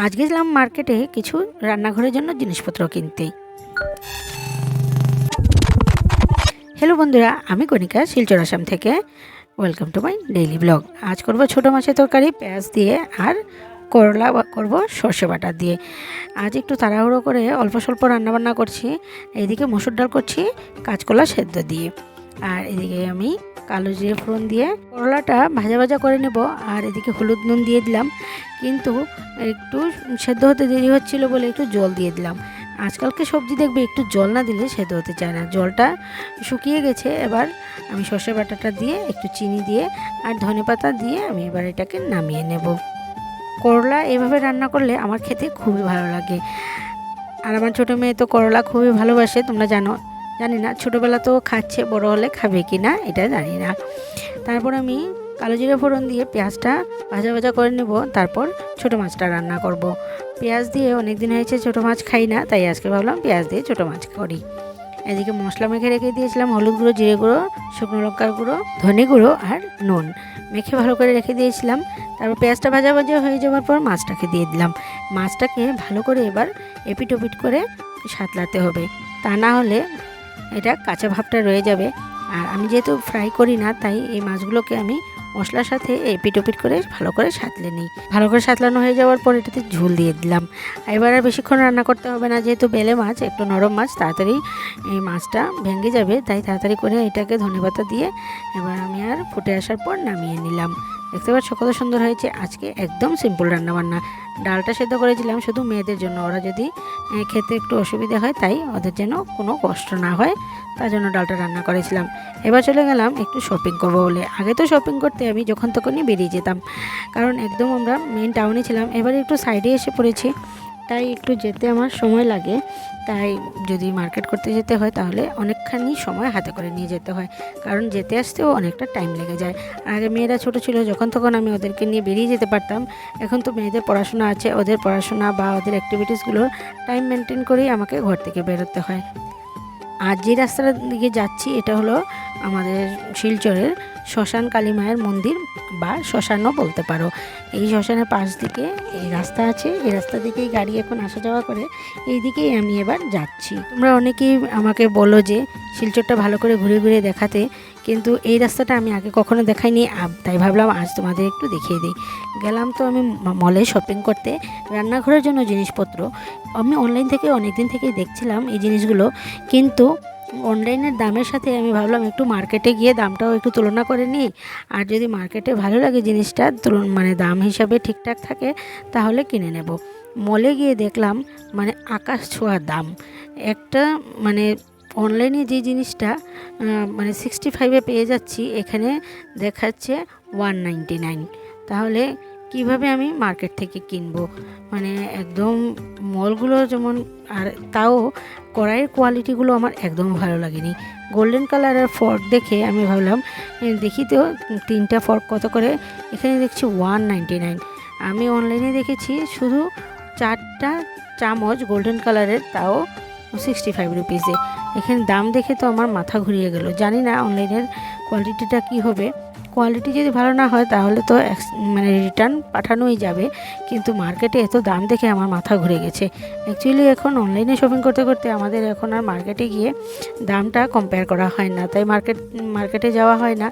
আজ গেছিলাম মার্কেটে কিছু রান্নাঘরের জন্য জিনিসপত্র কিনতে। হ্যালো বন্ধুরা, আমি কণিকা শিলচর আসাম থেকে। Welcome to my daily blog. আজ করব ছোটো মাছের তরকারি পেঁয়াজ দিয়ে, আর করলা করব সর্ষে বাটা দিয়ে। আজ একটু তাড়াহুড়ো করে অল্প স্বল্প রান্নাবান্না করছি। এইদিকে মসুর ডাল করছি কাঁচকলা সেদ্ধ দিয়ে, আর এদিকে আমি কালো জিরে ফোড়ন দিয়ে করলাটা ভাজা ভাজা করে নেব। আর এদিকে হলুদ নুন দিয়ে দিলাম, কিন্তু একটু সেদ্ধ হতে দেরি হচ্ছিল বলে একটু জল দিয়ে দিলাম। আজকালকে সবজি দেখবে একটু জল না দিলে সেদ্ধ হতে চায় না। জলটা শুকিয়ে গেছে। এবার আমি সর্ষে বাটাটা দিয়ে একটু চিনি দিয়ে আর ধনেপাতা দিয়ে আমি এবার এটাকে নামিয়ে নেব। করলা এভাবে রান্না করলে আমার খেতে খুবই ভালো লাগে। আর আমার ছোটো মেয়ে তো করলা খুবই ভালোবাসে, তোমরা জানি না ছোটোবেলা তো খাচ্ছে, বড় হলে খাবে কি না এটা জানি না। তারপর আমি কালো জিরে ফোড়ন দিয়ে পেঁয়াজটা ভাজা ভাজা করে নেব। তারপর ছোটো মাছটা রান্না করব। পেঁয়াজ দিয়ে অনেক দিন হয়েছে ছোটো মাছ খাই না, তাই আজকে ভাবলাম পেঁয়াজ দিয়ে ছোটো মাছ করি। এদিকে মশলা মেখে রেখে দিয়েছিলাম, হলুদ গুঁড়ো, জিরে গুঁড়ো, শুকনো লঙ্কার গুঁড়ো, ধনে গুঁড়ো আর নুন মেখে ভালো করে রেখে দিয়েছিলাম। তারপর পেঁয়াজটা ভাজা ভাজা হয়ে যাওয়ার পর মাছটাকে দিয়ে দিলাম। মাছটাকে ভালো করে এবার এপিট ওপিট করে সাঁতলাতে হবে, তা না হলে এটা কাঁচা ভাবটা রয়ে যাবে। আর আমি যেহেতু ফ্রাই করি না, তাই এই মাছগুলোকে আমি মশলার সাথে এপিট ওপিট করে ভালো করে সাঁতলে নিই। ভালো করে সাঁতলানো হয়ে যাওয়ার পর এটাতে ঝোল দিয়ে দিলাম। এবার আর বেশিক্ষণ রান্না করতে হবে না, যেহেতু বেলে মাছ একটু নরম মাছ, তাড়াতাড়ি এই মাছটা ভেঙে যাবে, তাই তাড়াতাড়ি করে এটাকে ধনেপাতা দিয়ে এবার আমি আর ফুটে আসার পর নামিয়ে নিলাম। দেখতে পাচ্ছ কত সুন্দর হয়েছে। আজকে একদম সিম্পল রান্নাবান্না। ডালটা সেদ্ধ করেছিলাম শুধু মেয়েদের জন্য, ওরা যদি খেতে একটু অসুবিধা হয়, তাই ওদের যেন কোনো কষ্ট না হয় তার জন্য ডালটা রান্না করেছিলাম। এবার চলে গেলাম একটু শপিং করবো বলে। আগে তো শপিং করতে আমি যখন তখনই বেরিয়ে যেতাম, কারণ একদম আমরা মেইন টাউনে ছিলাম। এবারে একটু সাইডে এসে পড়েছি, তাই একটু যেতে আমার সময় লাগে। তাই যদি মার্কেট করতে যেতে হয় তাহলে অনেকখানি সময় হাতে করে নিয়ে যেতে হয়, কারণ যেতে আসতেও অনেকটা টাইম লেগে যায়। আগে মেয়েরা ছোটো ছিল যখন তখন আমি ওদেরকে নিয়ে বেরিয়ে যেতে পারতাম। এখন তো মেয়েদের পড়াশোনা আছে, ওদের পড়াশোনা বা ওদের অ্যাক্টিভিটিসগুলোর টাইম মেনটেন করেই আমাকে ঘর থেকে বেরোতে হয়। আর যে রাস্তার দিকে যাচ্ছি এটা হলো আমাদের শিলচরের শ্মশান কালী মায়ের মন্দির, বা শ্মশানও বলতে পারো। এই শ্মশানের পাশ দিকে এই রাস্তা আছে, এই রাস্তা দিকেই গাড়ি এখন আসা যাওয়া করে। এই দিকেই আমি এবার যাচ্ছি। তোমরা অনেকেই আমাকে বলো যে শিলচরটা ভালো করে ঘুরে ঘুরে দেখাতে, কিন্তু এই রাস্তাটা আমি আগে কখনো দেখাইনি, তাই ভাবলাম আজ তোমাদের একটু দেখিয়ে দিই। গেলাম তো আমি মলে শপিং করতে রান্নাঘরের জন্য জিনিসপত্র। আমি অনলাইন থেকে অনেক দিন থেকেই দেখছিলাম এই জিনিসগুলো, কিন্তু অনলাইনের দামের সাথে আমি ভাবলাম একটু মার্কেটে গিয়ে দামটাও একটু তুলনা করে নিই। আর যদি মার্কেটে ভালো লাগে জিনিসটা, মানে দাম হিসাবে ঠিকঠাক থাকে, তাহলে কিনে নেব। মলে গিয়ে দেখলাম মানে আকাশ ছোঁয়া দাম। একটা মানে অনলাইনে যে জিনিসটা মানে 65-এ পেয়ে যাচ্ছি, এখানে দেখাচ্ছে 199। তাহলে কিভাবে আমি মার্কেট থেকে কিনবো? মানে একদম মলগুলো যেমন, আর তাও কড়াইয়ের কোয়ালিটিগুলো আমার একদম ভালো লাগেনি। গোল্ডেন কালারের ফর্ক দেখে আমি ভাবলাম দেখি তো 3টা ফর্ক কত করে। এখানে দেখছি 199। আমি অনলাইনে দেখেছি শুধু 4টা চামচ গোল্ডেন কালারের, তাও 65 রুপিসে। এখানে দাম দেখে তো আমার মাথা ঘুরিয়ে গেল। জানি না অনলাইনের কোয়ালিটিটা কি হবে। কোয়ালিটি যদি ভালো না হয় তাহলে তো মানে রিটার্ন পাঠানোই যাবে, কিন্তু মার্কেটে এত দাম দেখে আমার মাথা ঘুরে গেছে। অ্যাকচুয়ালি এখন অনলাইনে শপিং করতে করতে আমাদের এখন আর মার্কেটে গিয়ে দামটা কম্পেয়ার করা হয় না, তাই মার্কেটে যাওয়া হয় না।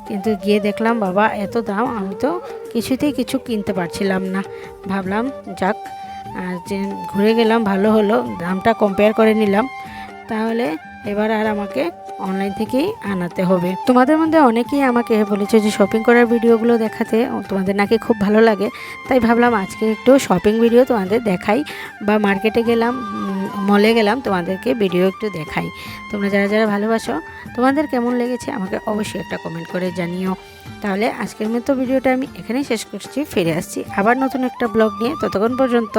কিন্তু গিয়ে দেখলাম বাবা এত দাম, আমি তো কিছুতেই কিছু কিনতে পারছিলাম না। ভাবলাম যাক, যে ঘুরে গেলাম ভালো হলো, দামটা কম্পেয়ার করে নিলাম। তাহলে এবার আর আমাকে অনলাইন থেকেই আনাতে হবে। তোমাদের মধ্যে অনেকেই আমাকে বলেছে যে শপিং করার ভিডিওগুলো দেখাতে তোমাদের নাকি খুব ভালো লাগে, তাই ভাবলাম আজকে একটু শপিং ভিডিও তোমাদের দেখাই, বা মার্কেটে গেলাম, মলে গেলাম, তোমাদেরকে ভিডিও একটু দেখাই। তোমরা যারা যারা ভালোবাসো, তোমাদের কেমন লেগেছে আমাকে অবশ্যই একটা কমেন্ট করে জানিও। তাহলে আজকের মতো ভিডিওটা আমি এখানেই শেষ করছি। ফিরে আসছি আবার নতুন একটা ব্লগ নিয়ে। ততক্ষণ পর্যন্ত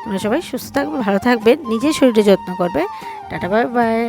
তোমরা সবাই সুস্থ থাকবে, ভালো থাকবে, নিজের শরীরে যত্ন করবে। Tata, bye bye.